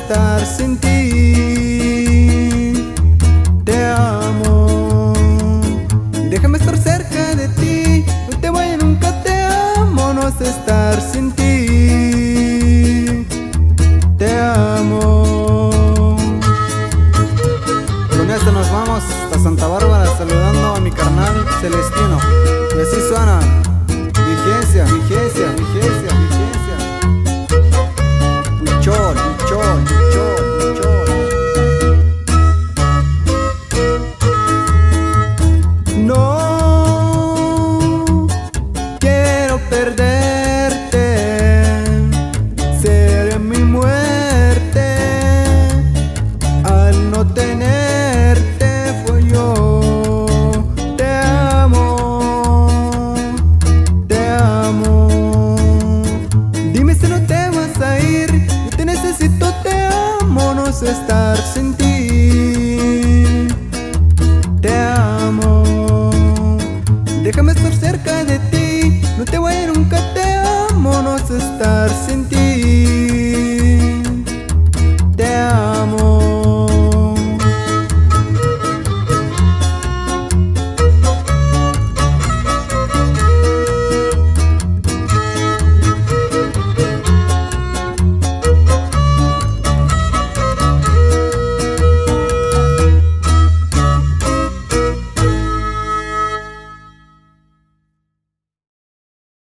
estar sin ti. Te amo, déjame estar cerca de ti. No te voy, nunca te amo, no sé estar sin ti. Te amo. Con esto nos vamos hasta Santa Bárbara, saludando a mi carnal Celestino. Y así suena: vigencia, vigencia, vigencia, vigencia. Huichol, huichol, huichol, huichol. No quiero perderte, seré mi muerte al no tenerte. Fue yo. Te amo, te amo. Dime si no te vas a ir. Yo te necesito, te amo, no sé estar sin ti.